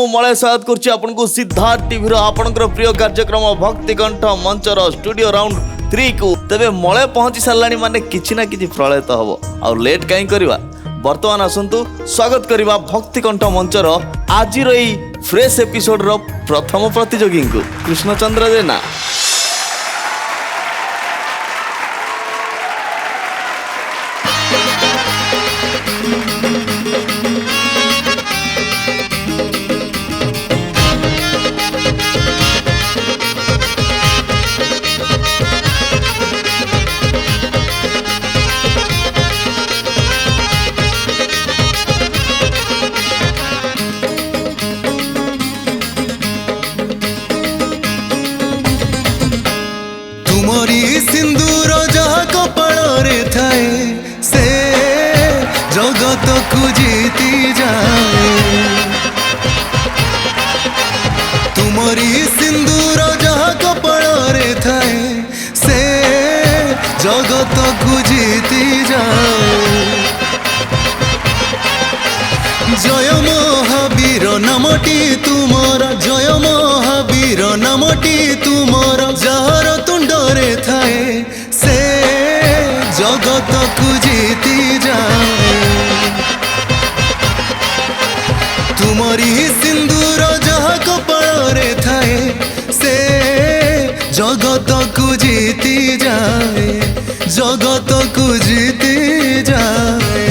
Malay स्वागत करुच्ची आपनको Siddharth TV रो आपनकर प्रिय कार्यक्रम भक्ति कंठ मंचर स्टूडियो राउंड 3 को तबे मलय पहुंची सारलानी माने किछि ना किछि प्रलय तो हबो और लेट काई करबा वर्तमान आसंतु स्वागत करबा भक्ति कंठ मंचर आज रही फ्रेश एपिसोड रो प्रथम प्रतियोगी को कृष्णचंद्र जेना। तुमरी सिंदूर जहाँ कपाଳରେ ଥାଏ से जगत को जीती जाए। तुमरी सिंदूर जहाँ कपाଳରେ ଥାଏ से जगत को जीती जाए। जय महावीर नामटी तुमर जय महावीर नामटी तुमर जार तुंडरे थाए से जगत को जीती जाए। तुमरी सिंदूर जहाँ कपाଳରେ थाए से जगत को जीती जाए जगत को जीती जाए।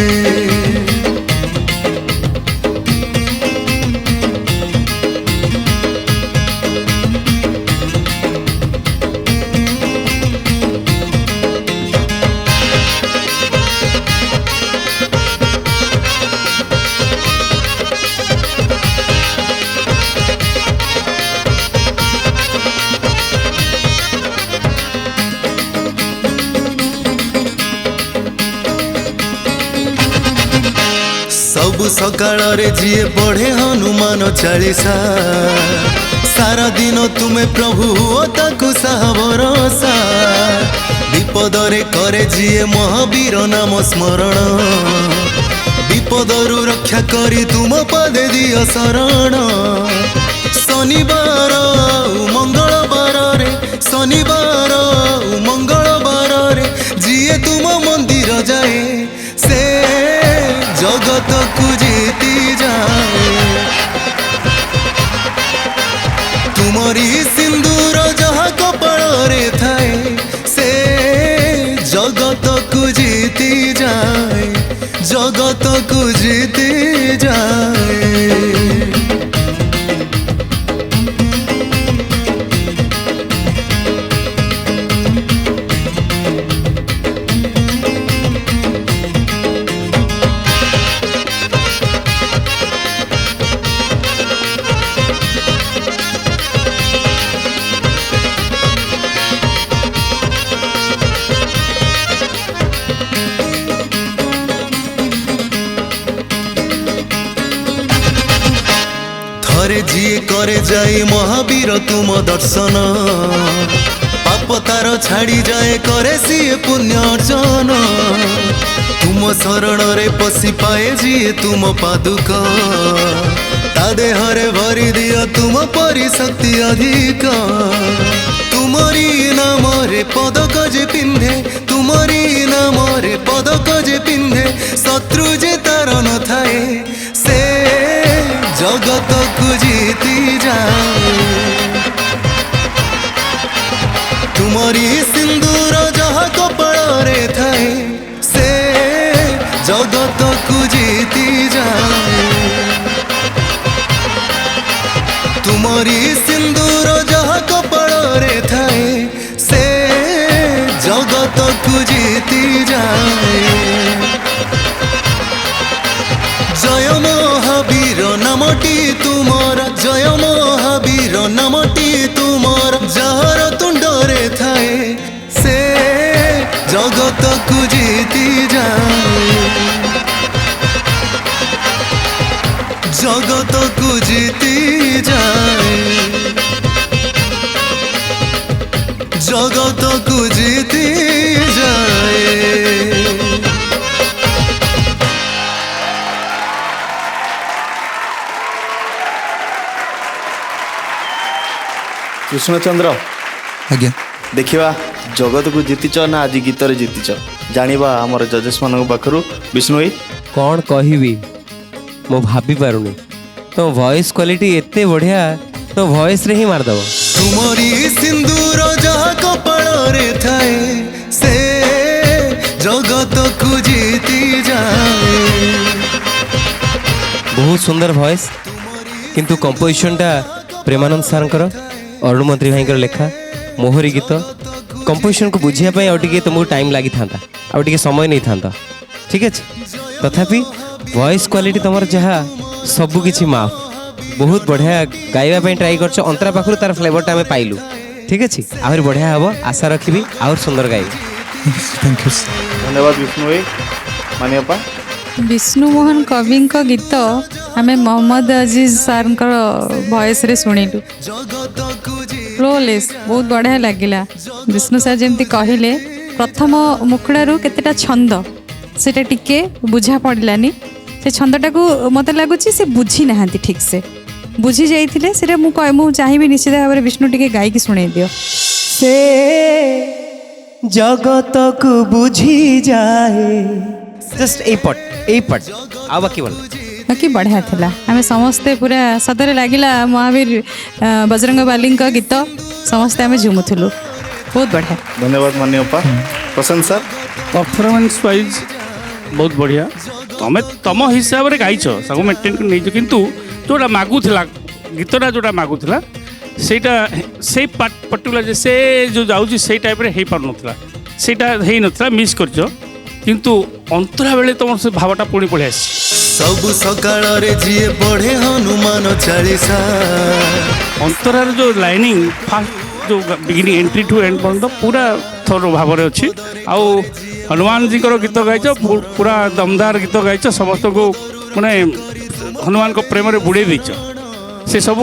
सबु सकाळे जिए पढ़े हनुमान चालीसा सारा दिन तुम्हें प्रभु हो ताकु साहा भरोसा। विपदरे करे जिए महावीर नाम स्मरण विपदरु रक्षा करी तुम पदे दिय शरण। शनिवार मंगलवार रे शनिवार मंगलवार रे जिए तुम मंदिर जाए से जगत को जीती जाए। तुमरी सिंदूर जहाँ कपाଳରେ ଥାଏ से जगत को जीती जाए जगत को जीती जाए। थरे जिए करे जाए महावीर तुम दर्शन पाप तार छाड़ी जाए करे सिए पुण्य अर्जन। तुम शरण रे पशि पाए जिए तुम पादुक ता देहरे भरी दिया तुम परि शक्ति अधिक। तुमरी नाम रे पदक जे पिंधे तुमरी नाम रे पदक जे पिंधे शत्रु जे तार न थाए से जगत को जीती जाए। तुमरी सिंदूर जहाँ कपाଳରେ ଥାଏ से जगत को जीती जाए। तुमरी सिंदूर जहाँ कपाଳରେ ଥାଏ से जगत को जीती जाए। जय महावीर नामटी तुमर जय महावीर नामटी तुमर जार तुंडरे थाए से जगत को जीती जाए जगत को जीती जाए जगत को जीती जाए। कृष्णचंद्र आज्ञा देखिवा जगत को जीतिच ना आज गीत रे जीतिच जानिबा हमर जजेस मान पाखरु विष्णु भाई कौन कहबी मो भाभी पारुनी तो वॉइस क्वालिटी एते बढ़िया तो वॉइस रे ही मारदब तुमरी सिंदूर जहाँ कपाल रे थाए से जगत को जीति जाए। बहुत सुंदर वॉइस किंतु कंपोजिशनटा प्रेमानंद सारंकर अरुण मंत्री भाईंकर लेखा मोहरी गीत कंपोजिशन को बुझिया पाई और टिके तुमको टाइम लगी था और टिके समय नहीं था ठीक अच्छे तथापि वॉइस क्वालिटी तुम जहाँ सबु किछि माफ बहुत बढ़िया गाइबा ପାଇଁ ट्राई करछ अंतरा पाखरु तार फ्लेवरटा हमें पाइलु ठीक अच्छे आहुरी बढ़िया हबो आशा रखिबी और सुंदर गाइबी थैंक यू धन्यवाद विष्णु भाई मानियप्पा विष्णु मोहन कवि गीत आम मोहम्मद अजीज सार वॉइस रे शुणिलु फ्लोलेस बहुत बढ़िया लगिला विष्णु सार जमती कहले प्रथम मुखड़ारू केतेटा छंद सेटा टिके बुझा पड़लानी से छंदटा को मत लगुच से बुझी ना ठीक से बुझी जाइए से मु चाहिए निश्चित भाव में विष्णु टिके गायकी शुणे दियो से जगत को बुझी जाए जस्ट ए पट आ बाकी बोल बाकी बढ़िया थिला आम समस्ते पूरा सतरे लगिला महावीर बजरंग बाली गीत समस्ते आम झुमुलु बहुत बढ़िया धन्यवाद मानियप्पा प्रशांत सर परफॉर्मेंस वाइज बहुत बढ़िया तमें तुम हिसाब से गाइछ सब मेंटेन कर नहीं किंतु जोटा मागुला गीतटा जोटा मागुला सेटा से पर्टिकुलर से जो जाऊँगी से टाइप रे पार नाला सेटा है नाला मिस कर किंतु अंतरा बेले तुम से भावटा पुणी पड़े आस सब सकाळ रे जिए पढ़े हनुमान चालीसा अंतरार जो लाइनिंग फास्ट जो बिगिनिंग एंट्री टू एंड पर्यंत पूरा थोर भाव में अच्छी आउ हनुमान जी गीत गाइच पूरा दमदार गीत गाइच समस्त को माने हनुमान को प्रेम रे बुड़े दीच से सब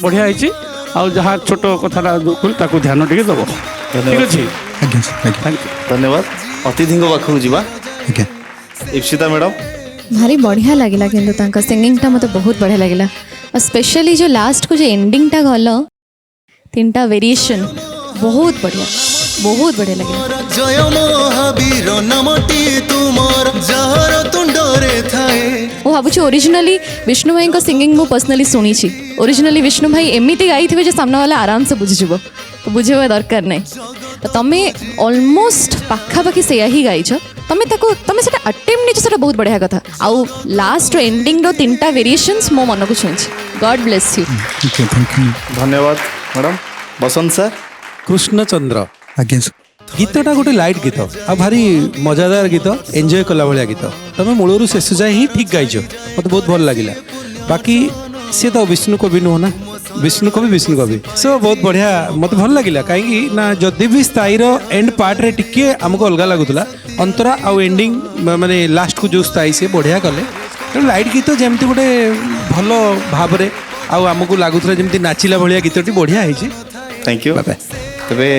बढ़िया है आउ जहाँ छोट कथा ताकू ध्यान टिके दब ठीक अच्छे थैंक यू धन्यवाद अतिथि पाखक जीवा इप्सिता मैडम भारी बढ़िया लगिला किंतु तांका सिंगिंग टा मते बहुत बढ़िया लगिला और स्पेशली जो लास्ट को जो एंडिंग टा गल तीनटा वेरिएशन बहुत बढ़िया लगिला जय महावीर नामटी तुमर जहर तुंडरे थाए वो भावुँ ओरिजिनली विष्णु भाई को सिंगिंग मु पर्सनली शुणी ओरिजिनली विष्णु भाई एमती गाई थे जो सामना वाला आराम से बुझीज बुझेबा दरकार नहीं तमें ऑलमोस्ट पाखापाखि से ही गाइछ तमें से अटेम्प्ट नहीं से बहुत बढ़िया कथा आउ लास्ट एंडिंग रो तीनटा वेरिएशंस मो मन को छुई गॉड ब्लेस यू धन्यवाद मैडम बसंत सर कृष्णचंद्र आज्ञा गीतटा गोटे लाइट गीत आ भारी मजादार गीत एंजॉय कला भाया गीत तुम मूलरू शेष जाए ही ठीक गाइछ मत बहुत भल लगिला बाकी सी तो विष्णु कवि नुह ना विष्णु कवि सो बहुत बढ़िया मत भल लगिला कहीं ना जदि भी स्थायी एंड पार्ट रे टिके आमको अलग लगुला अंतरा आउ एंडिंग माने लास्ट को जो स्थायी से बढ़िया कले तेणु लाइट गीत जमती गोटे भल भाव में आमको लगुला जमी नाचिला भाया गीतटी बढ़िया है थैंक यू तेरे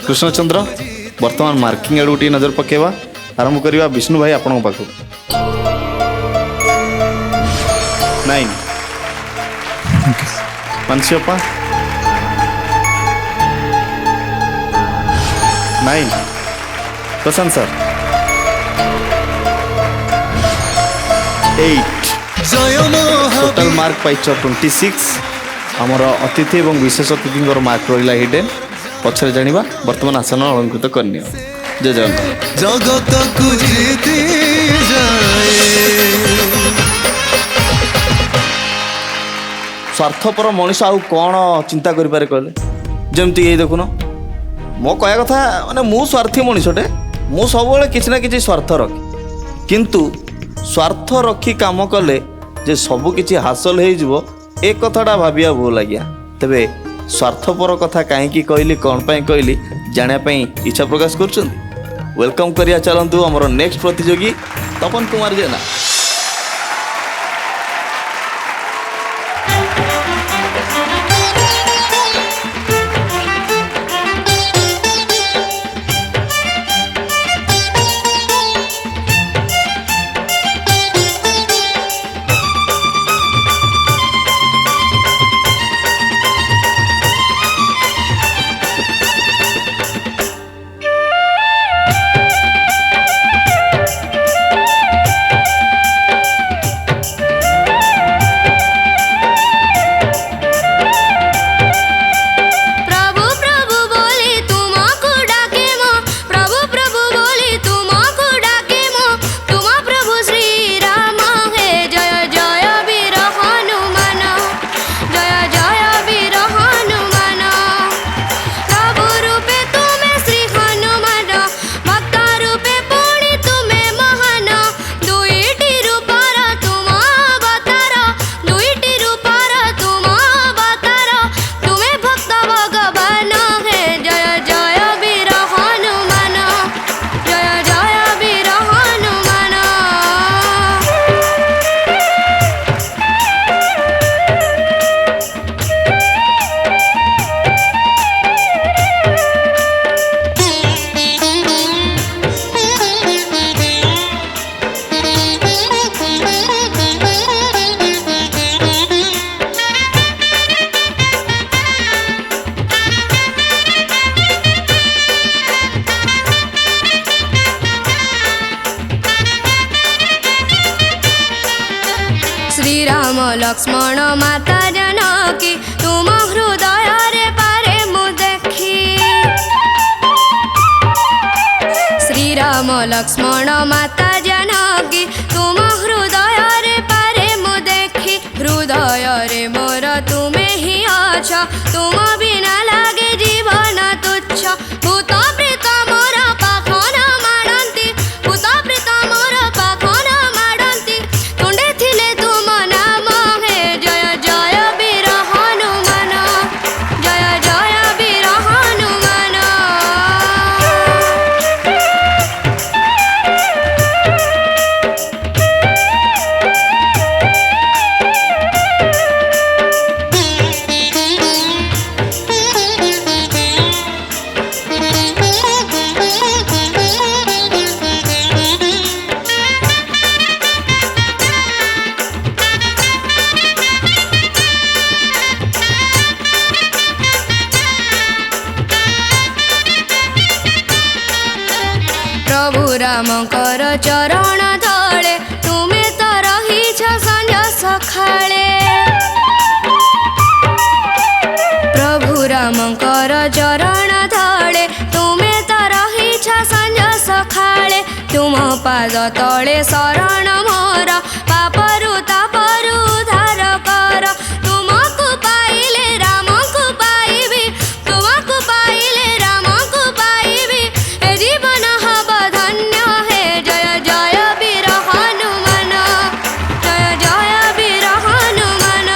कृष्णचंद्र वर्तमान मार्किंग आड़ गोटे नजर पकेवा आरंभ करवा विष्णु भाई आपण पाख 9 मनसियप्पा 9 प्रशांत सर 8 टोटल मार्क पाइछ 26 आमर अतिथि और विशेष अतिथि मार्क रहा हिडेन पछरे जानिबा वर्तमान आसन अलंकृत करनी जय जगन्नाथ जगत को जीति जाए स्वार्थपर मनीष आउ कौन चिंता करें कहले जमती ये देखुन मो कह कथा माने मु स्वार्थी मनीषटे मु सब किसी ना कि स्वार्थ रखी किंतु स्वार्थ रखी काम कले जे सब किछि हासिल हो ए कथाटा भाविया भूल आज्ञा तेबे स्वार्थपर कथा कहीं कहली कौन पाई कहली जानापी इच्छा प्रकाश कर वेलकम करिया चलतु आमर नेक्स्ट प्रतियोगी तपन कुमार जेना लक्ष्मण माता जानकी तुम हृदय रे पारे मु देखी श्रीराम लक्ष्मण माता जानकी तुम हृदय रे पारे मु देखी हृदय रे मोर तुमे ही अछ तुम बिना लागे जीवन तुच्छ भूत प्रेत मोर पाखन माडंती भूत प्रेत मोर पाखन माडंती तुंडे थिले तुम नाम हे जय जय वीर हनुमान जय जय वीर हनुमान प्रभु रामकर चरण तले तुमे तो रहीछ संज सखाळे प्रभु रामकर चरण तले तुमे तो रहीछ संज सखाळे तुम पाद तले शरण मोर पापरु तापरु उद्धार कर तुमको पाइले रामको पाइबी तुमको पाइले रामको पाइबी ए जीवन हब धन्य हे जय जय वीर हनुमान जय जय वीर हनुमान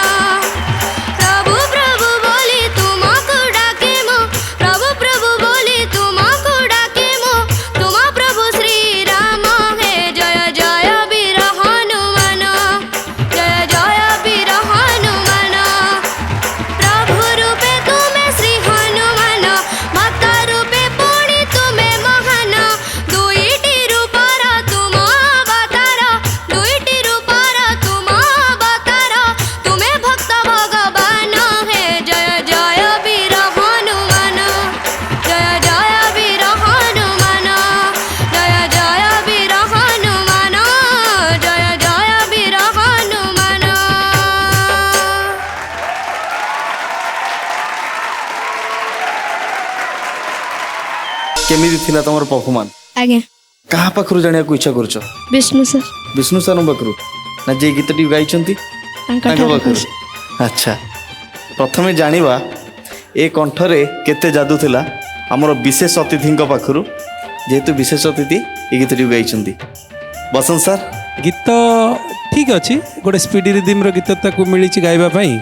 प्रभु प्रभु बोली तुमको डाके मो प्रभु प्रभु बोली तुमको डाके मो तुम प्रभु श्री राम हे जय जय वीर हनुमान जय जय वीर हनुमान प्रभु रूपे तुमे श्री हनुमान भक्त रूपे पुणी तुमे महान दुईटी रूपर तुम अवतार दुईटी रूपर तुम अवतार तुमे भक्त भगवान हे जय जय वीर हनुमान जय जय वीर हनुमान जय जय वीर हनुमान जय जय वीर हनुमान केमिति थिला तमर परफॉर्मेंस आज्ञा कहा पाखरु जानिया को इच्छा करछ विष्णु सर विष्णु सर पाखरु ना जे गीतटी गाइछंती तांका पाखरु अच्छा प्रथमे जानिबा ए कंठरे केते जादू थिला हमर विशेष अतिथिंक पाखरु जेहेतु विशेष अतिथि ए गीतटी गाइछंती बसंत सर गीत ठीक अच्छी गोटे स्पीड रिदिम्र गीत ताकू मिली गाइबा पाई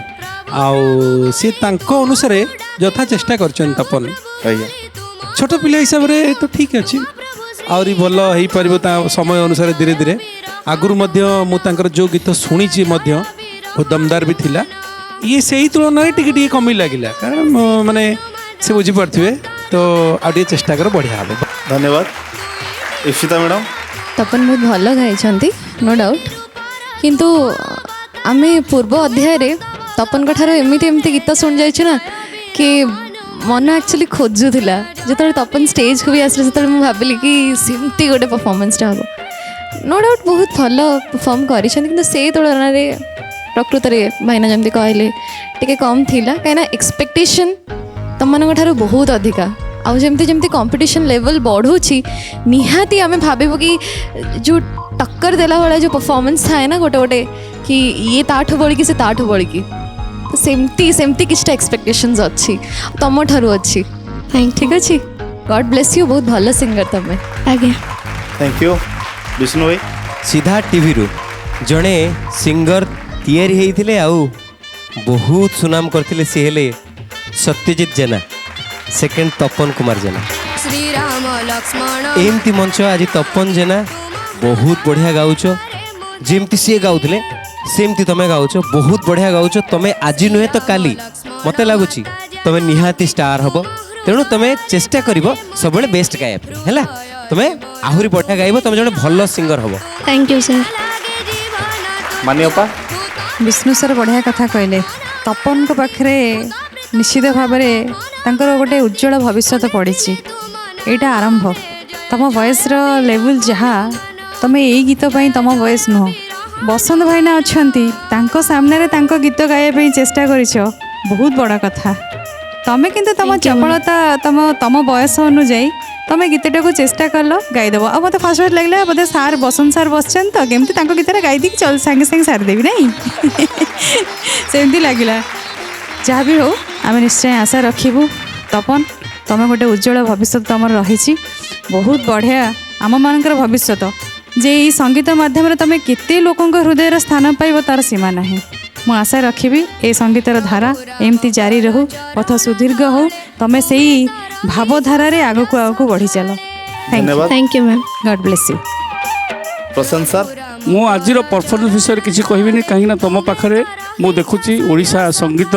आउ सी तांको अनुसार यथा चेष्टा करछन तपन आज्ञा छोट पिला हिसाब रे तो ठीक अच्छी आहरी भल हो पारिबो ता समय अनुसार धीरे धीरे आगुरु मध्य मु तांकर जो गीत शुणीची मध्य बहुत दमदार भी थिला ये सही तुलन टिके टिके कमी लागिला कारण माने से बुझी पड़थिबे तो आ टिके चेष्टा कर बढ़िया हबो धन्यवाद इशिता मैडम तपन बहुत भल गाई नो डाउट किंतु आमे पूर्व अध्याय रे तपन ठार एमती एमती गीत शुणी जाइछु ना कि मन एक्चुअली खोजुला जो तपन स्टेज को भी आसले से भाविली कि सेमती गोटे परफॉर्मेंसटा हम नो डाउट बहुत भल परफॉर्म कर से तुलन प्रकृत में भाईना जमी कहले टे कम थिला कहीं एक्सपेक्टेशन तुम मान ठार बहुत अधिका आउ जमती जमती कंपटीशन लेवल बढ़ुची निहाती आम भाव कि जो टक्कर देला वाला जो परफॉर्मेंस थाए ना गोटे गोटे कि ये ताठू बड़ी कि से ताठू बड़ी कि तो सेमती सेमती किछटा एक्सपेक्टेशंस अच्छी तुम ठारू अच्छी ठीक अच्छे गॉड ब्लेस यू बहुत भल सिंगर तमें आज्ञा थैंक यू विष्णु भाई सीधा टीवी रु जड़े सिंगर तैयारी होते आउ बहुत सुनाम करते सी हेले सत्यजित जेना सेकेंड तपन कुमार जेना श्रीराम लक्ष्मण एमती मंच आज तपन जेना बहुत बढ़िया गाउच जमती सी गाउले सेमती तुम गाउच बहुत बढ़िया गाउच तुम आज नुहे तो काली मत लगुच तुम निहाती स्टार हम तेणु तुम चेष्टा कर सब बेस्ट गायब है तुम आहरी बढ़िया गाइब तुम जड़े भल सिंगर हम थैंक यू सर मानियपा विष्णु सर बढ़िया कथा कहले तपन को पाखरे निश्चित भाव में गोटे उज्जवल भविष्य पड़ी यहाँ आरंभ तुम वयस लेवल जहाँ तुम यही गीत तुम वयस नुह बसंत भाईना अछंती तांको सामने रे तांको गीत गाया पे चेष्टा करिछ बहुत बड़ा कथा तमे किंतु तम चपलता तम बयस अनुଯାयी तमे गीतटा को चेष्टा कल गाईदेव आ मत फास्ट फास्ट लगला बोधे सार बसंत सार बसचन तो केमती तांको गीतटा गाई दी चल संगे संगे सार देबी नहीं सेमती लागिला जहाँ भी हो आम निश्चय आशा रखिबू तपन तमे गोटे उज्जवल भविष्य तुम रही बहुत बढ़िया आम मानकर भविष्य जे ई संगीत माध्यम तुम केते लोकंक हृदय स्थान पाइब तार सीमा नहीं मु आशा रखिबी ए संगीतर धारा एमती जारी रहू पथ सुदीर्घ हो तमे से भावधारा रे आगो को आगो बढ़ी चलो धन्यवाद thank you ma'am God bless you Prashant sir मु आज परफॉर्मेंस विषय किसी कहबी कहीं तुम पाखे मु देखुची ओडिशा संगीत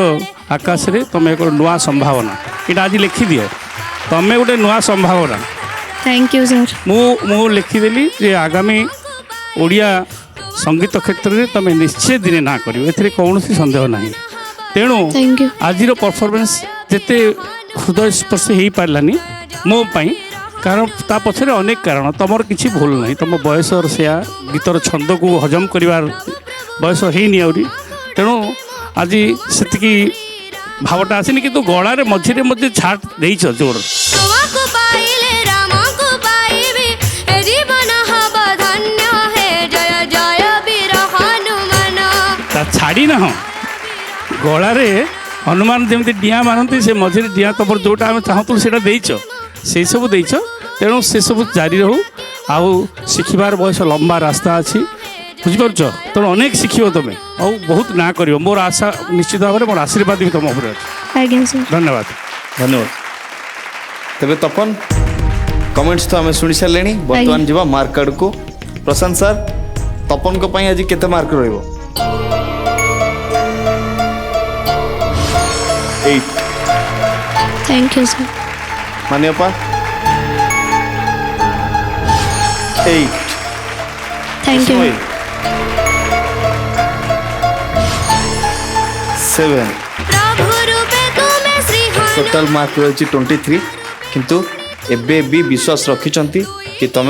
आकाश रे तुम एक नुआ संभावना यहाँ आज लिखि दियो तुम गोटे नुआ संभावना थैंक यू सर मु लिखिदेली जे आगामी ओडिया संगीत क्षेत्र में तुम निश्चय दिने ना कर कौन सन्देह ना तेणु थैंक यू आज परफॉर्मेंस जिते हृदय स्पर्श हो पारानी मो पाई कारण ता पछरे अनेक कारण तुम किसी भूल ना तुम बयस से गीतर छंद को हजम कर बयस होनी तेणु आज से भावटा आसनी कि गलार मझे मझे छाट दे जोर तुमको पाइले रामको पाइबे ए जीवन हब धन्य हे जय जय वीर हनुमान ता छाड़ी ना गलार हनुमान जमी डिया मानती से मझे डिया तुम जोटा आम चाहूँ से से सब देच तेणु से सब जारी रहू आउ शिखबार बयस लंबा रास्ता अच्छी बुझीपार तेणु अनेक शिख तुम और बहुत ना कर मोर आशा निश्चित भाव में मोर आशीर्वाद भी तुम उपर अच्छे धन्यवाद धन्यवाद तेरे तपन कमेंट्स तो आम शुणी सारे बर्तमान जीवा मार्क कार्ड को प्रशांत सर तपन को आज केते मार्क रहिबो 8 थैंक यू सर मान्यपा 8 थैंक यू 7 प्रभु रूपे तुमे श्री टोटल मार्क रही 23 किंतु एबे भी विश्वास रखिंट कि तुम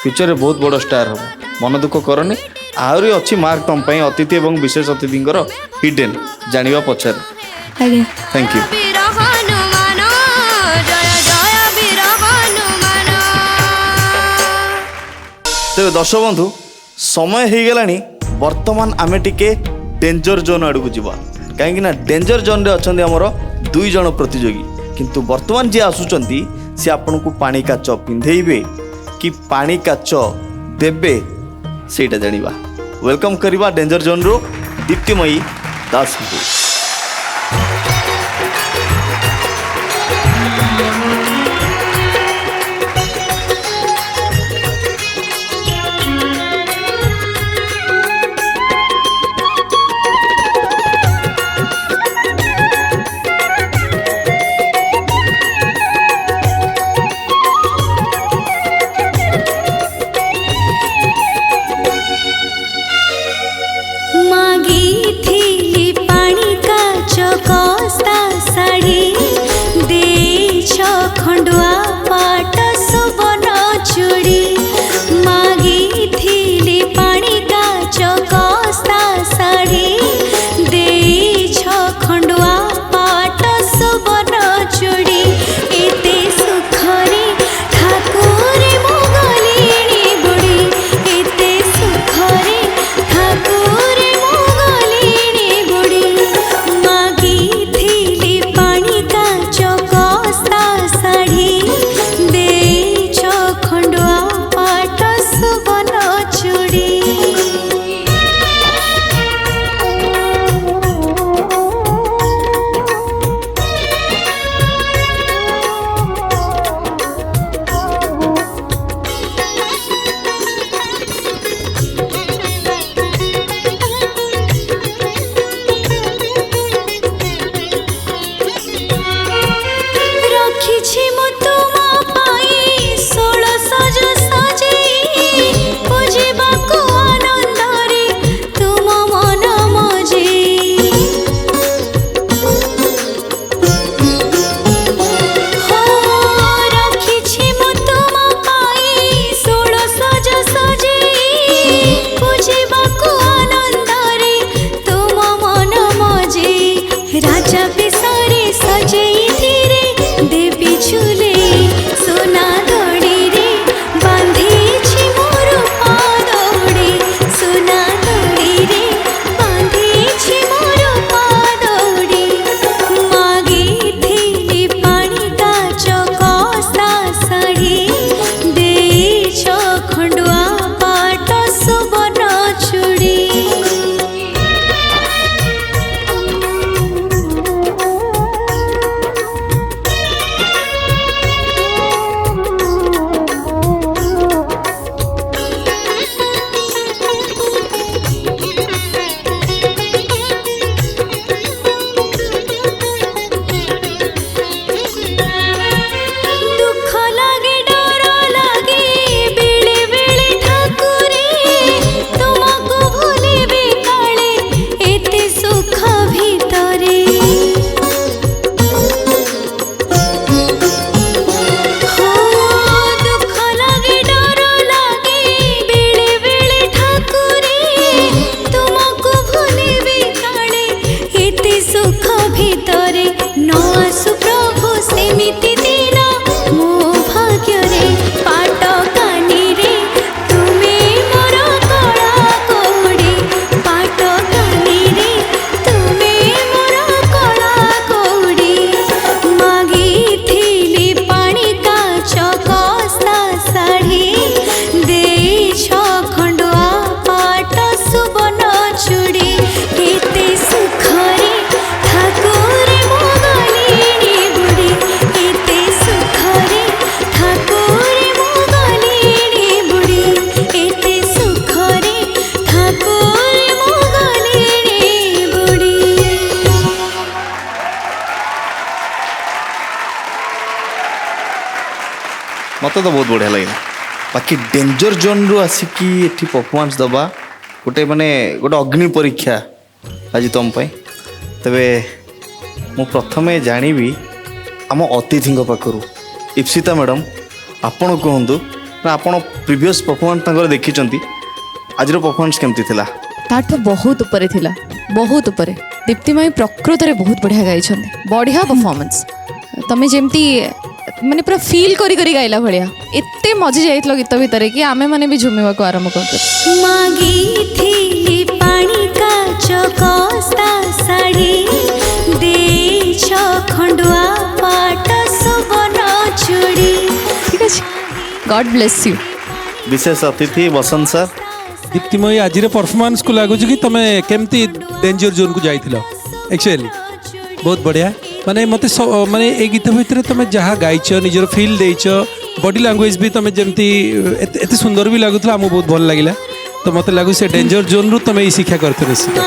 फ्यूचर रे बहुत बड़ स्टार हो मन दुख करनी आहरी अच्छी मार्क तुम अतिथि और विशेष अतिथि हिडन जानिबा पछर थैंक यू वीर हनुमान जय जय वीर हनुमान तेज दर्शक बंधु समय हो गलानी वर्तमान आमे टिके डेंजर जोन आड़ को जीवा कहीं डेंजर जोन रे अच्छा आमर 2 जन प्रतियोगी किंतु वर्तमान जी आसुचंती से आपन को पानी काच पिंधेबे कि पानी काच देबे सेटा जानिबा वेलकम करिबा डेंजर जोन रो दीप्तिमयी दास को मागिथी पानी मत तो बहुत बढ़िया लगे बाकी डेंजर जोन रु आसिकी एठी परफॉर्मेंस दबा गोटे माने गोटे अग्नि परीक्षा आज तुम तेबे मु प्रथमे जानिबी आम अतिथि पाखरु इप्सिता मैडम आपण कहतु ना आपण प्रीवियस परफॉर्मेंस देखी आज परफॉर्मेंस केमती थिला ताठू बहुत ऊपर थिला बहुत ऊपर दीप्तिमयी प्रकृत में बहुत बढ़िया गाई बढ़िया परफॉर्मेंस तमें जमती माने पूरा फील करी करी गाइला भलिया एते मजे जाइतलो गीत भितर कि आमे माने भी झुमिबा को आरंभ करते मागी थी पानी का चौकस्ता साड़ी दे छ खंडुआ पाट सुबन चूड़ी ठीक है गॉड ब्लेस यू विशेष अतिथि बसंत सर दीप्तिमयी आज परफॉर्मेंस को लगुच कि तुम केमती डेंजर जोन को जाइथिलो एक्चुअली बहुत बढ़िया माने मते माने ए गीत भितर तुम जहाँ गाइच निजर फील देइच बॉडी लैंग्वेज भी तुम जमती एते सुंदर भी लगुला आमको बहुत भल लगिला तो मते लागु से डेंजर जोन रु तुम शिक्षा करते निश्चित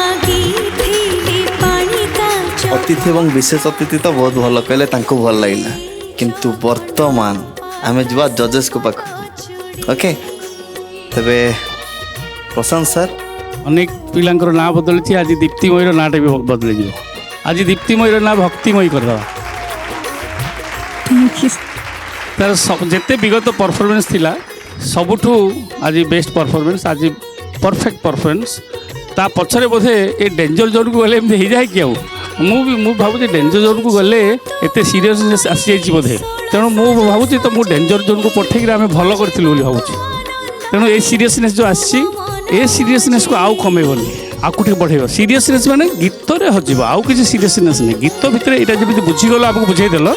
अतिथि एवं विशेष अतिथि तो बहुत भल कहले तांको भल लगिला किंतु वर्तमान आमे जवा जजेस को पाख ओके तबे प्रशांत सर अनेक पिलांकर ना बदली आज दीप्तिमयीर नाटा भी बदल आज दीप्तिमयीर ना भक्तिमयी कर तार जिते विगत परफॉर्मेंस थिला सबुठू आज बेस्ट परफॉर्मेंस आज परफेक्ट परफॉर्मेंस ता पछरे बोधे ए डेंजर जोन को गले एमती हो जाए कि मु भावुँ डेंजर जोन को गले एत सीरियसनेस आसी जाइए बोधे तेणु मु भावुँ तो मु डेंजर जोन को पठेक आम भल करूँ भावुँ तेणु ये सीरियसनेस जो आसी ए सीरियसनेस को आउ कमेबनी आउटे बढ़ेब सीरियसनेस माने गीत रे हजिब आउ किसी सीरियसनेस नहीं गीत भितर यहाँ जमी बुझीगल आमको बुझेदेल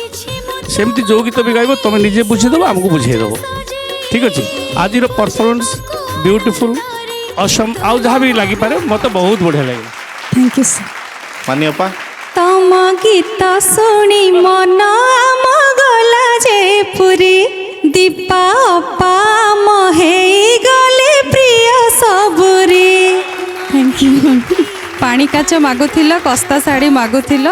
सेमती जो गीत भी गाइब तुम निजे बुझेदेव आमको बुझेदेव ठीक अच्छे आज परफॉर्मेंस ब्यूटीफुल असम आउ जहाँ भी लगी पारे मत बहुत बढ़िया लगे थैंक यू सर मानियपा तम गीत शुणी मन आम गला जे पुरी दीपा अपा महे गले प्रिय सबुरी थैंक यू पानी काच मागुथिल कस्ता शाढ़ी मागुथिल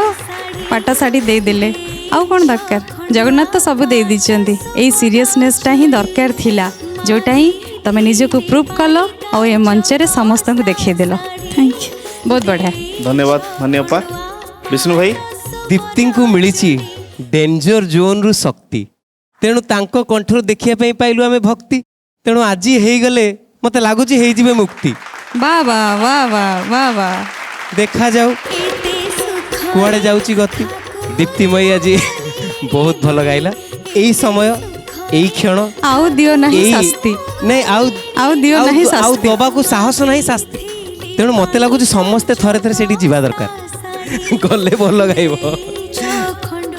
पाट शाढ़ी दे देले आउ कौन दरकार जगन्नाथ तो सब दे दीचंती एई सीरियसनेसटा ही दरकार थिला जोटा ही तमे निजको प्रूव कल और ये मंच रे समस्त को देखै देलो थैंक यू बहुत बढ़िया धन्यवाद मानियपा विष्णु भाई दीप्ति को मिली डेंजर जोन रु शक्ति तेणु तांको कंठर देखिया पई पाइलु आमे भक्ति तेणु आज हेई गले मते लागुची हेई जिवे मुक्ति वाह वाह वाह वाह वाह वाह देखा जाऊ कुआड़े जाऊची गति दीप्तिमयी आज बहुत भल गाइला एई समय एई क्षण आउ दियो नहीं शास्ति नहीं आउ दियो नहीं आउ शास्ति दबा को साहस नहीं शास्ति तेणु मते लागुची समस्ते थरे थरे सेठी जीवा दरकार गले भल गाइबो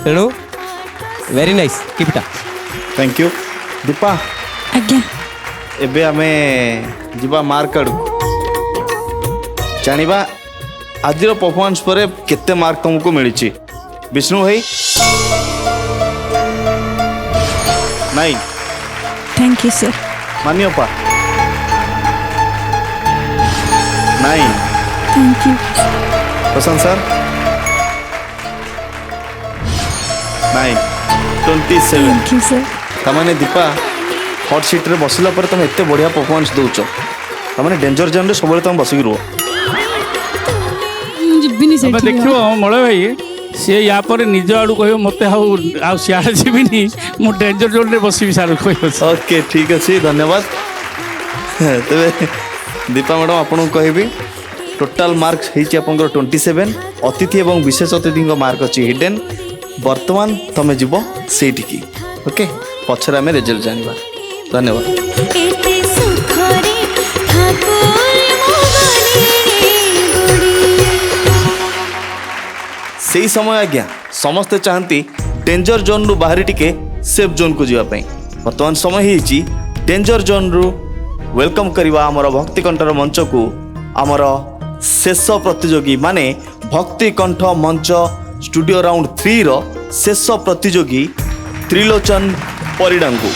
तेणु very nice keep it up thank you Deepa आज्ञा एबे आमे जीवा मार्क आड़ जानिबा आज परफॉर्मेंस पर केते मार्क तुमको मिली विष्णु भाई 9 थैंक यू सर मानियपा 9 thank you Prashant sir 9 27 thank you sir तमाने दीपा हॉट सीट रे बसला पर तुम एते बढ़िया परफॉर्मेंस दउछ तमाने डेंजर जोन रे सबले तुम बसिक रुओ अब देखियो मळे भाई सी या पर निज आड़ू कह मत सियाड़े जीविनी मु डेंजर जोन रे बसबी सार कह ओके ठीक अच्छे धन्यवाद तेरे दीपा मैडम आपको कहबी टोटाल मार्क्स होकर 27 अतिथि और विशेष अतिथि मार्क अच्छी हिडेन वर्तमान तुम जीव से ओके पचर आम रिजल्ट जाना धन्यवाद एते सुखरे ठाकुर से ही समय आज्ञा समस्ते चाहती डेंजर जोन रु बाहरी टिके सेफ जोन को जावाई बर्तमान समय ही डेंजर जोन रु वेलकम करवा आमर भक्ति कंठर मंच को आमर शेष प्रतियोगी माने भक्ति कंठ मंच स्टूडियो राउंड 3 रो शेष प्रतियोगी त्रिलोचन परिडा को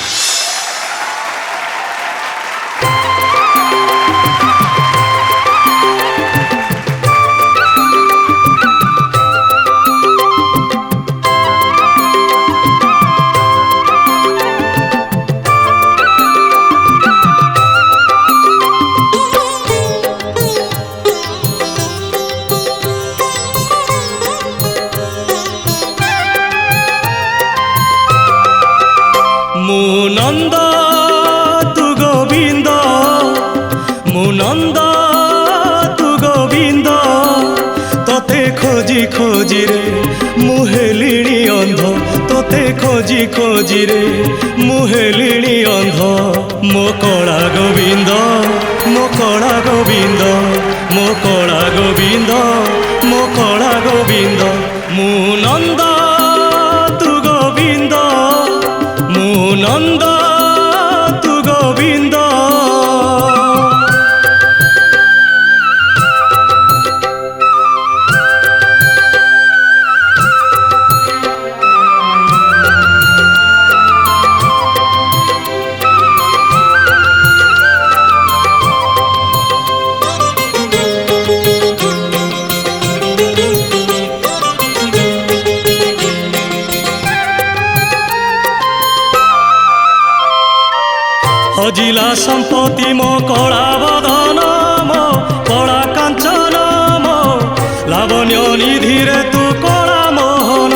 खोजी खोजी रे मुहेलिणी अंध मो कला गोविंद मो कला गोविंद मो कला गोविंद मो कला गोविंद मु नंद तू गोविंद मु नंद तू गोविंद हजिला संपत्ति मो कला बदन मो कला कांचन मो लावण्य निधि रे तू कला मोहन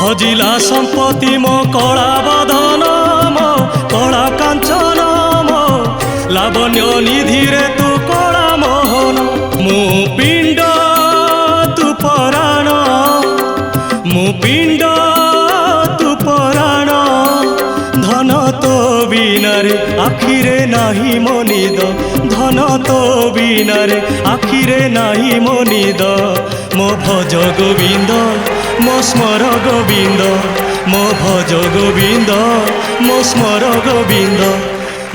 हजिला संपत्ति मो कला बदन मो कला कांचन मो लावण्य निधि रे तू कला मोहन मो पिंड तू पराण मो पिंड धन तो बिना रे आखिरे नाही मनिद धन तो बिना रे आखिरे नाही मनिद मो भज गोविंद मो स्मर गोविंद मो भज गोविंद मो स्मर गोविंद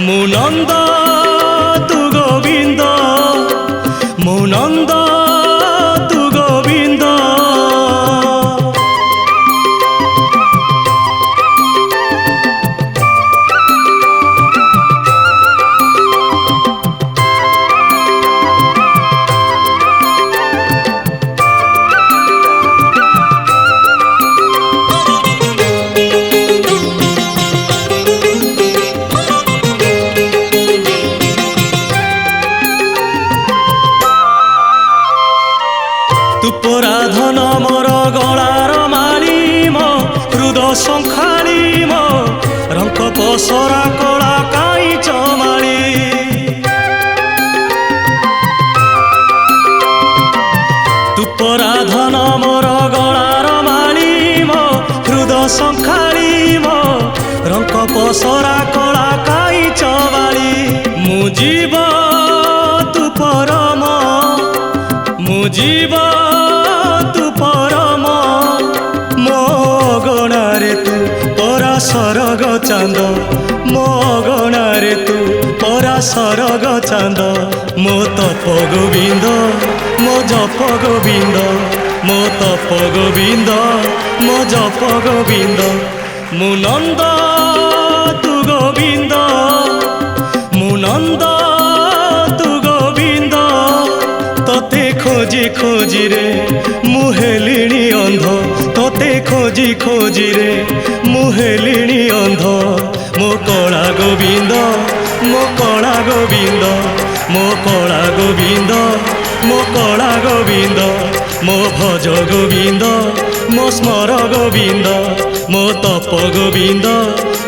मु नंद तू गोविंद मु नंद तू गोविंद तू पराधन मोर गलार माली मो हृदय संखाली मो रंक पसरा कला काई चमाली तू पराधन मोर गलार माली मो हृदय संखाली मो रंक पसरा कला काई चमाली मु जीव तू परम मु जीव तू परम मो गणारे तू परा सरग चांद मो गणारे तू परा सरग चांद मो तप गोविंद मो जप गोविंद मो तप गोविंद मो जप गोविंद मु नंद तू गोविंद मु नंद तू गोविंद तोते खोजी खोजी रे मुहेलिणी अंध तोते खोजी खोजी रे मुहेलिणी अंध मो कला गोविंद मो कला गोविंद मो कला गोविंद मो कला गोविंद मो भज गोविंद मो स्मर गोविंद मो तप गोविंद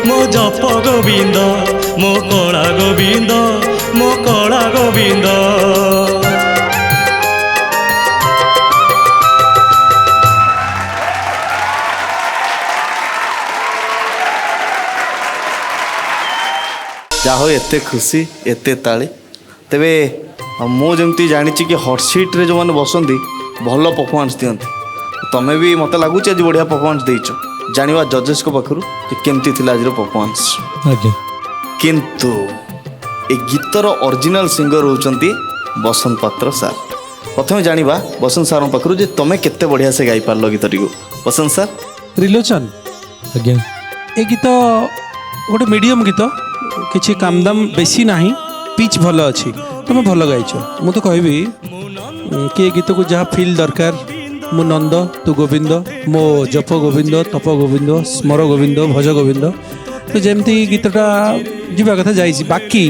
मो जप गोविंद मो कला गोविंद मो कला गोविंद ଯାହା ହଉ ଏତେ ଖୁସି ଏତେ ତାଳି ତେବେ ମୁଁ ଯେମିତି ଜାଣିଛି କି ହଟ୍ ସିଟ୍ରେ ଯେଉଁମାନେ ବସନ୍ତି ଭଲ ପରଫର୍ମାନ୍ସ ଦିଅନ୍ତି ତମେ ବି ମୋତେ ଲାଗୁଛି ଆଜି ବଢ଼ିଆ ପରଫର୍ମାନ୍ସ ଦେଇଛ ଜାଣିବା ଜଜେସ୍ଙ୍କ ପାଖରୁ ଯେ କେମିତି ଥିଲା ଆଜିର ପରଫର୍ମାନ୍ସ ଆଜ୍ଞା କିନ୍ତୁ ଏ ଗୀତର ଅରିଜିନାଲ ସିଙ୍ଗର ହେଉଛନ୍ତି ବସନ୍ତ ପାତ୍ର ସାର୍ ପ୍ରଥମେ ଜାଣିବା ବସନ୍ତ ସାର୍ଙ୍କ ପାଖରୁ ଯେ ତମେ କେତେ ବଢ଼ିଆ ସେ ଗାଇପାରିଲ ଗୀତଟିକୁ ବସନ୍ତ ସାର୍ ତ୍ରିଲୋଚନ ଆଜ୍ଞା ଏ ଗୀତ ଗୋଟେ ମିଡ଼ିୟମ୍ ଗୀତ କିଛି କାମଦାମ ବେଶୀ ନାହିଁ ପିଚ୍ ଭଲ ଅଛି ତୁମେ ଭଲ ଗାଇଛ ମୁଁ ତ କହିବି କି ଏ ଗୀତକୁ ଯାହା ଫିଲ୍ ଦରକାର ମୁଁ ନନ୍ଦ ତୁ ଗୋବିନ୍ଦ ମୋ ଜପ ଗୋବିନ୍ଦ ତପ ଗୋବିନ୍ଦ ସ୍ମର ଗୋବିନ୍ଦ ଭଜ ଗୋବିନ୍ଦ ତ ଯେମିତି ଗୀତଟା ଯିବା କଥା ଯାଇଛି ବାକି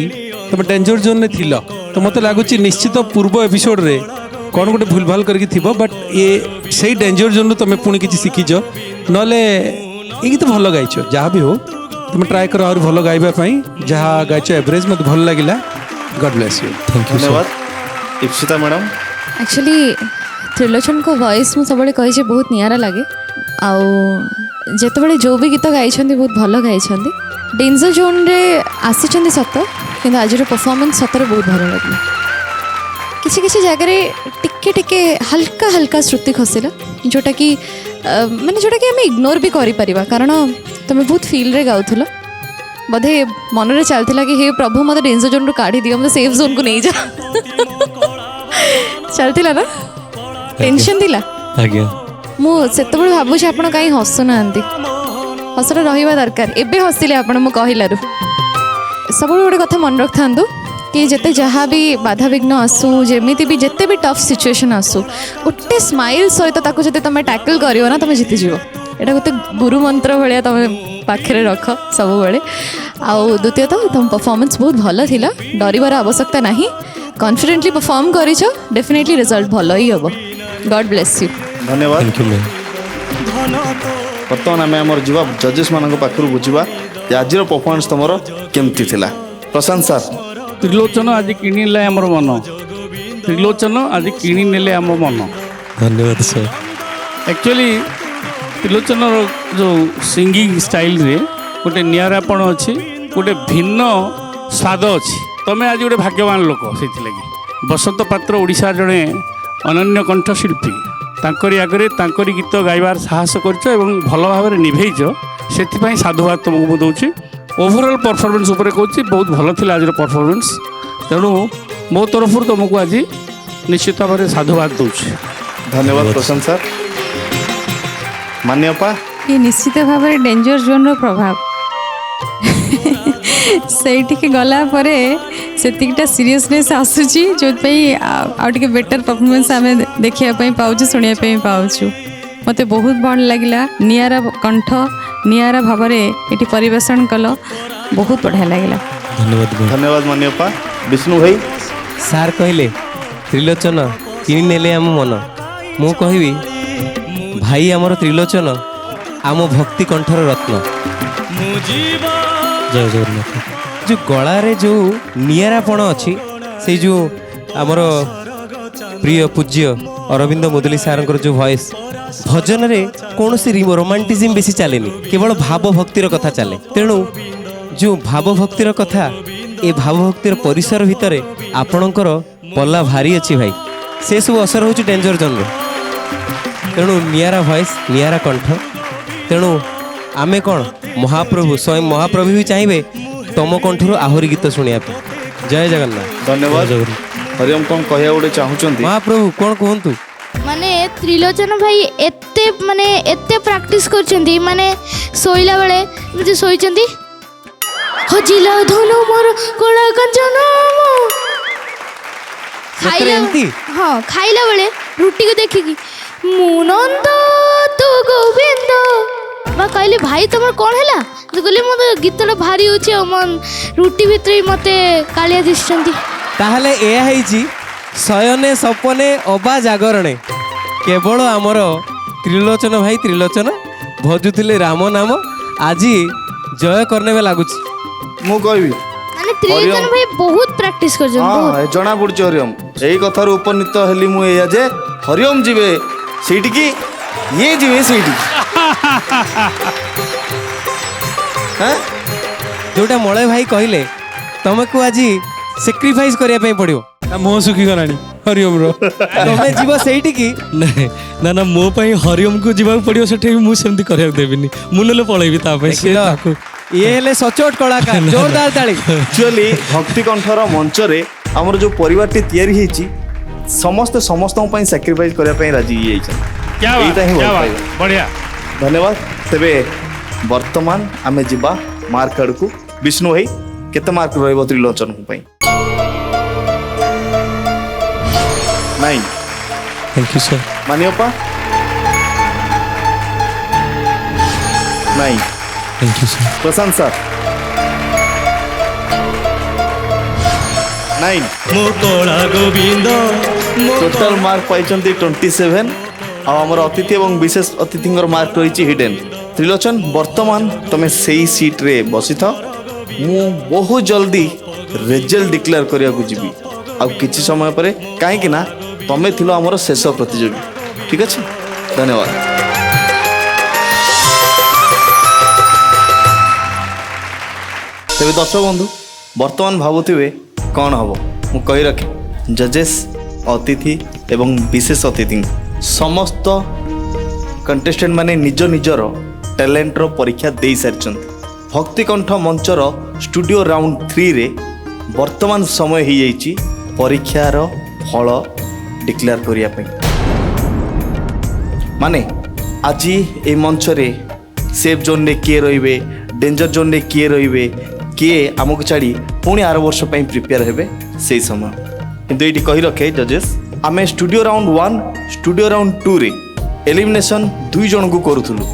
ତୁମେ ଡେଞ୍ଜର ଜୋନ୍ରେ ଥିଲ ତ ମୋତେ ଲାଗୁଛି ନିଶ୍ଚିତ ପୂର୍ବ ଏପିସୋଡ଼ରେ କ'ଣ ଗୋଟେ ଭୁଲ ଭାଲ କରିକି ଥିବ ବଟ୍ ଏ ସେଇ ଡେଞ୍ଜର ଜୋନ୍ରୁ ତୁମେ ପୁଣି କିଛି ଶିଖିଛ ନହେଲେ ଏ ଗୀତ ଭଲ ଗାଇଛ ଯାହା ବି ହଉ तुम ट्राए कर और भल गाइबापी जहाँ गाइच एवरेज मत भल लगे God bless you thank you धन्यवाद इप्सिता मैडम एक्चुअली त्रिलोचन को वॉइस मु सब कही बहुत नियारा लगे आउ जिते जो भी गीत गाई बहुत भल गाई डेंजर जोन रे आसी सत कि आज परफॉर्मेंस सतर बहुत भल लगे किसी किसी जगह टिके टिके हल्का हल्का श्रुति खसला जोटा कि माने जोटा कि आम इग्नोर भी करिपरिबा कारण तुम बहुत फील रे गाउथलो बोधे मन रे चलता कि हे प्रभु मत डेंजर जोन रू काढ़ी दियो मत सेफ जोन को नहीं जा चलता ना टेंशन थिला आज्ञा मु सेतबे भाबुछि आपण काई हसु नांती हसरा रहिबा दरकार एबे हसिले आपण मु कहिलारु सब गोटे कथा मन रखथांदु कि जिते जहाँ भी बाधा विघ्न आसू जमीती भी जिते भी टफ सिचुएशन आसू गोटे स्माइल सहित ताकू जते तमे टैकल करियो ना तमे जीती जीवो एटा गोटे गुरु मंत्र भलिया तमे पाखरे रख सब बेले आउ द्वितीय तो तुम परफॉर्मेंस बहुत भल थिला डरिबार आवश्यकता नहीं कॉन्फिडेंटली परफॉर्म करिछ डेफिनेटली रिजल्ट भल ही हबो गॉड ब्लेस यू धन्यवाद थैंक यू मैम बर्तमान आम आम जीवा जजेस मान पाखर बुझा आज परफॉर्मेंस तुम केमती थिला प्रशांत सर त्रिलोचन आज किणिले आमर मन त्रिलोचन आज किणी नेले आम मन धन्यवाद सर एक्चुअली त्रिलोचन जो सिंगिंग स्टाइल रे गोटे निरापण अच्छी गोटे भिन्न स्वाद अच्छी तमें आज गोटे भाग्यवान लोक से बसंत पात्र ओडिशा जड़े अनन्य कंठशिल्पी तांकरी आगे तांकरी गीत गाइबार साहस करछ एवं भल भाव निभेज से साधुवाद तुमको दूची ओवरऑल परफॉर्मेंस उपर कहूँ बहुत भल थिला आज परफॉर्मेंस तेणु मो तरफ तुमको आज निश्चित भाव साधुवाद दूची धन्यवाद प्रशांत सर मान्यपा ये निश्चित भाव में डेंजर जोन रो प्रभाव से गला सेतिकटा सीरियसनेस आसूची जो आउटे बेटर परफॉर्मेंस आम देखा पाऊँ शुणा पाऊँ मत बहुत भल लगे नियारा कंठ नियारा भाव ये परिवेशन कल बहुत बढ़िया लगे धन्यवाद धन्यवाद मान्यपा विष्णु भाई सार कहले त्रिलोचन किणी नेले आम मन मु कहबी भाई आमर त्रिलोचन आम भक्ति कंठर रत्न जय जगन्नाथ जो गलारे जो नियारापण अच्छी से जो आमर प्रिय पूज्य अरविंद मुदुली सार जो वॉइस भजन रे कौन सी रोमांटिज्म बेसी चले केवल भाव भक्तिर कथा चले तेणु जो भाव भक्तिर कथा ए भाव भक्तिर परिसर भितर आपणकर पल्ला भारी अच्छी भाई से सब असर हो डेंजर जोन रे तेणु नियारा वॉइस नियारा कंठ तेणु आमे कौन महाप्रभु स्वयं महाप्रभु भी चाहिए तुम कंठर आहरी गीत शुणा जय जगन्नाथ धन्यवाद हरिओम कौन कहया गोटे चाहूचंती महाप्रभु कौन कहतु माने त्रिलोचन भाई एते माने एते प्रैक्टिस करछंती माने सोइला बेले जे सोइचंती हजिला धनु मोर कोला कंचन खाइला हां खाइला बेले रुटी को देखिकी मुनंद तू गोविंद बा कहले भाई तुमर कौन हैला तो कहले मो गीतटा भारी होची मन रुटी भितर मते कालिया दिसचंती ताहले ए हैची शयने सपने अबा जागरणे केवल आमर त्रिलोचन भाई त्रिलोचन भजुले राम नाम आज जय करने में लगुच मु कहबी माने त्रिलोचन भाई बहुत प्रैक्टिस कर हां जना पड़छ हरिओम एई कथार उपनीत हेली मु एया जे हरिओम जीवे सेठी की ये जीवे सेठी हैं जोटा मलय भाई कहले तुमको आज सेक्रिफाइस करने पड़ो मुह सुखी गलानी हरिओम रो तुम जीव सेठी की ना ना मो पाई हरिओम को जीवा पड़ो सेठी मु सेमती करिया देबिनी मु नले पळैबी ता पाई से ताकू ये हेले सचोट कलाकार जोरदार ताली एक्चुअली भक्ति कंठर मंच रे हमर जो परिवार टी तयारी हेची समस्त पाई सैक्रिफाइस करया पाई राजी हे छै क्या बात क्या बात बढ़िया धन्यवाद तेबे वर्तमान आमे जिबा मार्क कार्ड को विष्णु भाई केते मार्क रहइबो त्रिलोचन को पाई 9 थैंक यू सर मानियोपा 9 thank you sir Prashant sir 9 मो कोला गोविंद टोटल मार्क पाइचंती 27 आ हमर अतिथि एवं विशेष अतिथिंगर मार्क रही हिडन त्रिलोचन वर्तमान तमे सेई सीट रे बसी था मु बहुत जल्दी रिजल्ट डिक्लेयर करिया को जीवी आ किछि समय परे काहे कि ना तमे थिलो हमर शेष प्रतियोगी ठीक अच्छे धन्यवाद। तेरे दर्शक बंधु बर्तमान भावुवे कौन हम मु कही रखे जजेस अतिथि एवं विशेष अतिथि समस्त कंटेस्टेंट माने निज निजर टैलेंटर परीक्षा दे सारी भक्तिकंठ मंचर स्टूडियो राउंड 3 रे वर्तमान समय हो जाइए परीक्षार फल डिक्लेयर करने माने आज ये मंच रे सेफ जोन रे किए रे डेंजर जोन रे किए रे किए आमको छाड़ी पुणी आर वर्ष प्रिपेयर हेबे से समय किंतु ये कही रखे जजेस आमे स्टूडियो राउंड 1 स्टूडियो राउंड 2 रे एलिमिनेशन 2 जन को करूथुलु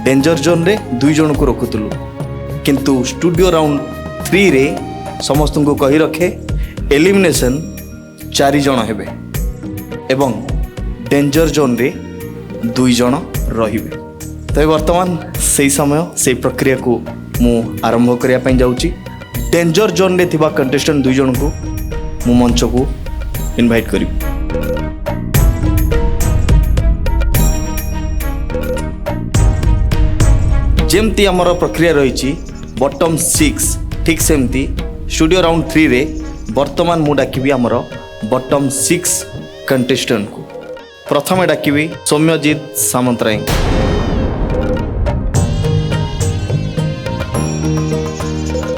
डेंजर जोन रे 2 जन को रखुथुलु किंतु स्टूडियो राउंड 3 रे समस्त को कही रखे एलिमिनेशन 4 जन हेबे एवं डेंजर जोन रे 2 जन रहिबे। तो वर्तमान से समय से प्रक्रिया को मु आरंभ करिया पई जाउची। डेंजर जोन रे थिबा कंटेस्टेंट 2 जन को मु मंच को इनवाइट करी। जेमती आमर प्रक्रिया रही बॉटम 6 ठीक सेमती स्टूडियो राउंड 3 रे वर्तमान मु डाकिबी आमर बॉटम 6 कंटेस्टेंट को। प्रथम डाकिबी सौम्यजीत सामंतराय,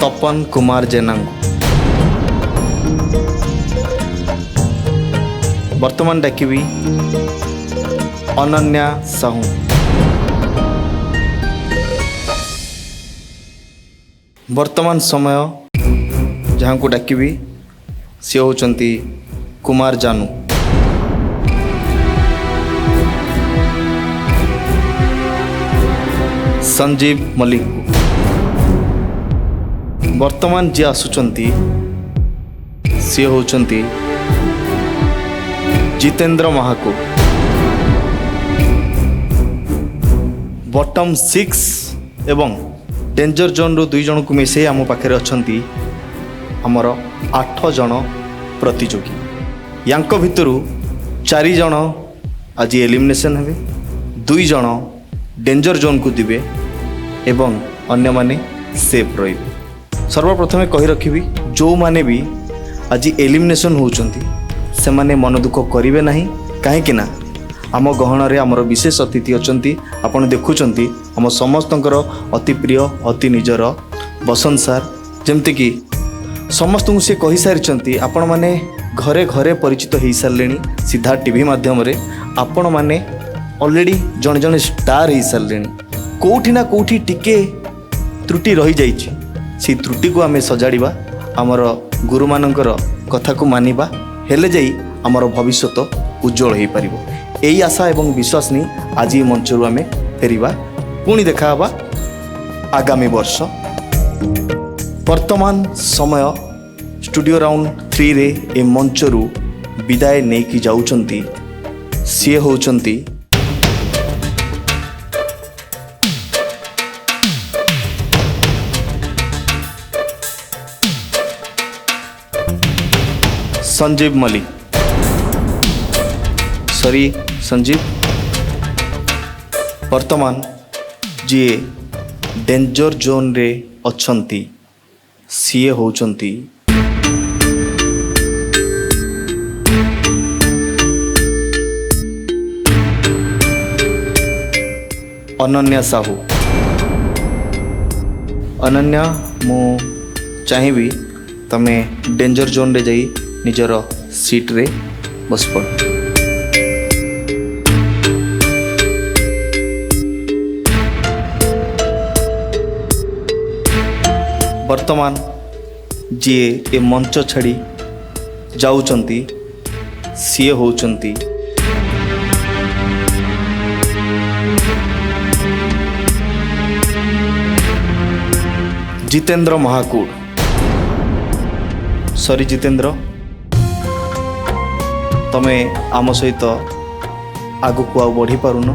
तपन कुमार जेना, वर्तमान डाकिबी अनन्या साहू, वर्तमान समय जहाँ को डाकिबी सी होचंती कुमार जानू, संजीव मलिक, वर्तमान जी आसुचंती सी होचंती जितेंद्र महाको। बॉटम 6 एवं डेंजर जोन रो 2 जन को मिसे आम पाखे अच्छा आमर 8 जन प्रतियोगी यांक भितरु 4 जन आज एलिमिनेशन हेबे 2 जन डेंजर जोन को दिबे एवं अन्य माने सेफ रही। सर्वप्रथमे कही रखी जो माने भी आज एलिमिनेशन होचंती से माने मन दुख करिवे नहीं कहीं ना आम गहन रे आमर विशेष अतिथि अछंती आपण देखुचंती आम समस्तंकर अति प्रिय अति निजर बसंत सार जेमती कि समस्त को से कही सारी आपण माने घरे घरे परिचित हो सारे सीधा टीवी माध्यम रे आपण माने ऑलरेडी जन जन स्टार हो सारे कोठी ना कोठी टिके त्रुटि रही जाइछि सी त्रुटि को आमे सजाड़िबा आमर गुरु मानकर कथा को मानिबा हेले जाई आमर भविष्यत उज्जवल हो पारिबो। यही आशा एवं विश्वास नहीं आज ये मंच रु आमे फेरिबा पुणी देखा हबा आगामी वर्ष। वर्तमान समय स्टूडियो राउंड 3 रे ए मंच रु विदाय नहीं कि जाउचंती सी होचंती संजीव मलिक। सॉरी संजीव, वर्तमान जी डेंजर जोन रे अछंती सी होचंती अनन्या साहू। अनन्या मु चाहिए तमे डेंजर जोन रे जाई निजर सीट रे बस पड़। वर्तमान जी ए मंच छाड़ी जाउचंती सी होचंती जितेंद्र महाकूड़। सॉरी जितेंद्र, तमे आम सहित आगु को बढ़ी पारुन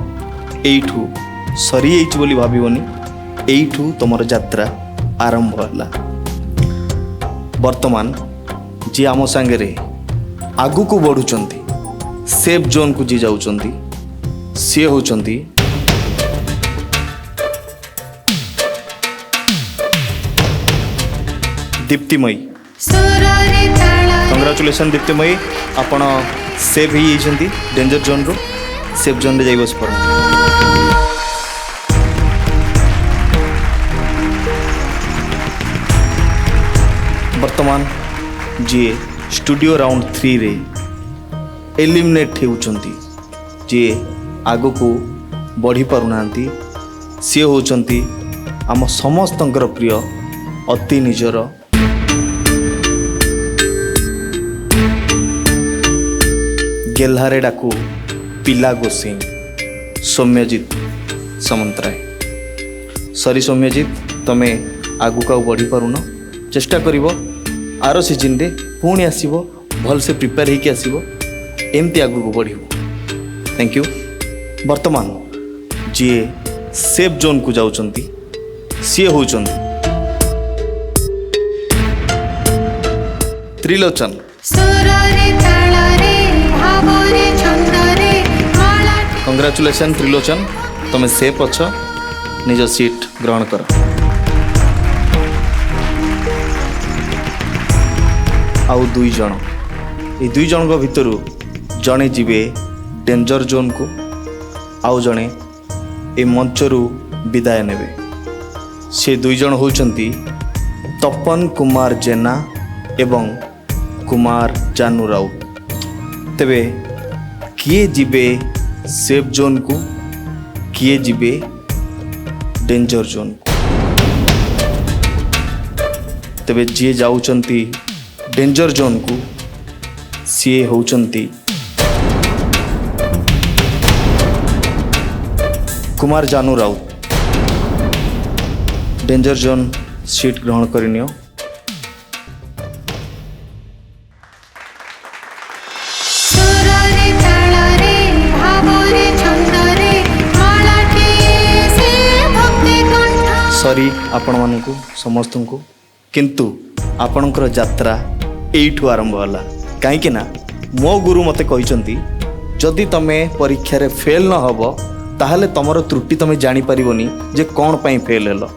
एठू सरी बोली भाविबनी एठू तुमर यात्रा आरंभ है। वर्तमान जी आम सांगे आगु को बढ़ुचंती सेफ जोन को जी जाउचंती सी होचंती दीप्तिमयी। कंग्राचुलेसन दीप्तिमयी, आपण सेव ही जाइछंती डेंजर जोन रो सेफ जोन रे जाई बस पर। वर्तमान जी स्टूडियो राउंड 3 रे एलिमिनेट होउचंती जी आगो को बढ़ी पारुनांती सी होउचंती आम समस्तंकर प्रिय अति निजर गेल्हारे डाकू पिला गोसिंग सौम्यजित सामंतराय। सॉरी सौम्यजित, तमे आगु का बढ़ी पारुन, चेष्टा करिवो आरो सीजन रे पुणी आसीबो, भल से प्रिपेयर होके आसीबो, एमती आगु को बढ़िबो। Thank you. वर्तमान जी सेफ जोन को जाउचंती सी होउचंती त्रिलोचन। कंग्राचुलेसन त्रिलोचन, तुम सेफ अछ, निज सीट ग्रहण कर। आउ दुई जन, ये दुई जन भितर जड़े जीवे डेंजर जोन को, आउ जड़े ए मंचरू विदाय नेबे। से दुई जन होचंती तपन कुमार जेना एवं कुमार जानू राउत। तेबे किए जीवे सेफ जोन को, किए जीवे डेंजर जोन को। तेबे जी जाउचंती डेंजर जोन को सी होउचंती कुमार जानू राउत। डेंजर जोन सीट ग्रहण करनियो। सॉरी आपण मानकु समस्त को, किंतु आपणकर यात्रा एठू आरंभ होला। कहीं ना मो गुरु मते कहिसंती जदि तमे परीक्षा रे फेल न हबो ताहले तमरो त्रुटि तमे जानि परिबोनी जे कोन पई फेल हेलो।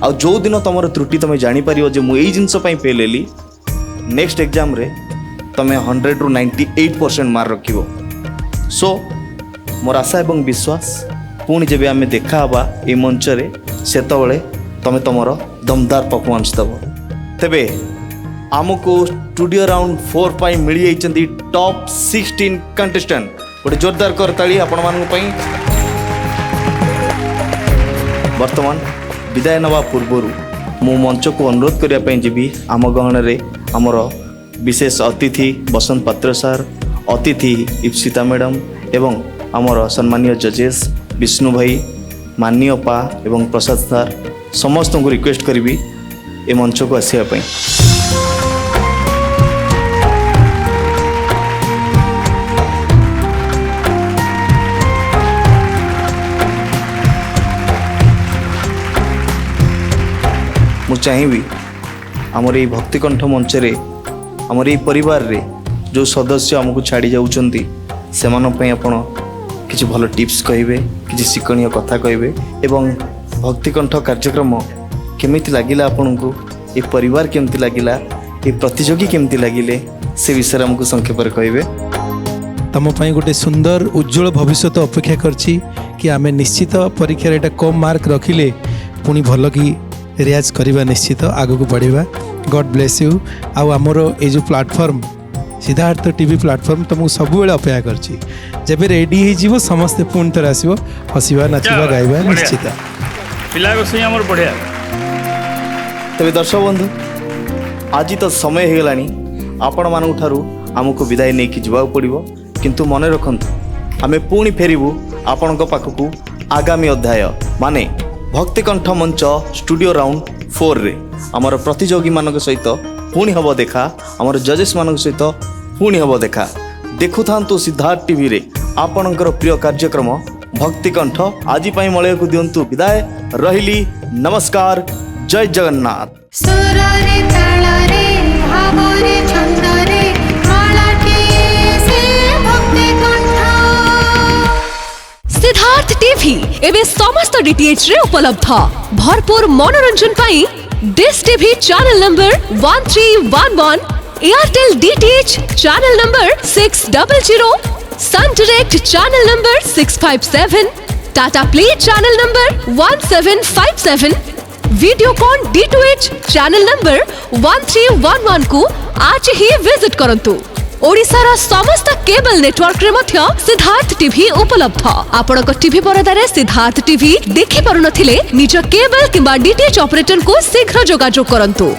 आ जो दिन तमरो त्रुटि तमे जानि परिबो जे मु एई जिंस पई फेल हेली, नेक्स्ट एग्जाम रे तमे 100 रु 98% मार्क रखिबो। सो मोर आशा एवं विश्वास पुणी जेबे आमे देखा हबा ए मंच रे सेतबले तमे तमरो दमदार परफॉर्मेंस दबो। तेबे आमको स्टूडियो राउंड 4 पाई मिली जाइछंती टॉप 16 कंटेस्टेंट। गोटे जोरदार करताली आपण मानक पई। वर्तमान विदाय नवा पूर्वरु मु मंच को अनुरोध करिया पई जेबी आम गहन रे हमर विशेष अतिथि बसंत पात्र सर, अतिथि इप्सिता मैडम एवं आमर सम्मानीय जजेस विष्णु भाई, माननीय पा एवं प्रसाद सर, समस्त को रिक्वेस्ट करी ए मंच को आसिया पई। मु चाहिए आमर ये भक्तिकंठ मंच रे आमर ये परिवार रे जो सदस्य आमको छाड़ी जाउचंती सेमान पई आपण किछि भलो टिप्स कहिबे, किछि शिक्षणीय कथा कहिबे एवं भक्तिकंठ कार्यक्रम केमिति लागिला, आपनको ये परिवार केमिति लागिला, ये प्रतियोगी केमिति लागिले से विषय हमको संक्षेप रे कहिबे। तम पई गोटे सुंदर उज्जवल भविष्य तो अपेक्षा करछि कि आमे निश्चित परीक्षा रे कम मार्क रखिले पुनी भलो की रियाज करवा, निश्चित आगो को बढ़िबा। God bless you. आउ आमर ए जो प्लेटफॉर्म सिद्धार्थ टीवी प्लेटफॉर्म तुमको सब बेले अपेक्षा करछि। जेबे रेडी हे जीवो समस्त पुणी थर आसीबो, हसिबा नाचिबा गाइबा निश्चित। पिला को सही हमर बढ़िया। तबे दर्शक बंधु आज तो समय हो गलानी आपण मानू ठारू आमको विदाय नहीं कि जावाक पड़िबो, किंतु मन रखंतु आमे पुणी फेरिबू आपण पाखकू आगामी अध्याय माने भक्तिकंठ मंच स्टूडियो राउंड 4 रे आमर प्रतियोगी मानक सहित पुणी हबो देखा, आमर जजेस मानक सहित पुणी हबो देखा। देखु थांतु सिद्धार्थ टीवी रे आपणकर प्रिय कार्यक्रम भक्तिकंठ। आज पाई मलय को दियंतु विदाय। रहिली, नमस्कार, जय जगन्नाथ। सिद्धार्थ टीवी एवं समस्त डीटीएच रे उपलब्ध भरपूर मनोरंजन पाई dish TV channel number 1311, Airtel DTH channel number 600, Sun Direct channel number 657, Tata play channel number 1757, Videocon D2H channel number 1311 को आज ही विजिट करंतु। ओडिशार समस्त केबल नेटवर्क रे मध्य सिद्धार्थ टीवी उपलब्ध। आपणक टीवी परदारे सिद्धार्थ टीवी देखि पारुनथिले निज केबल किंबा डीटीएच ऑपरेटर को शीघ्र जोगाजोग करंतु।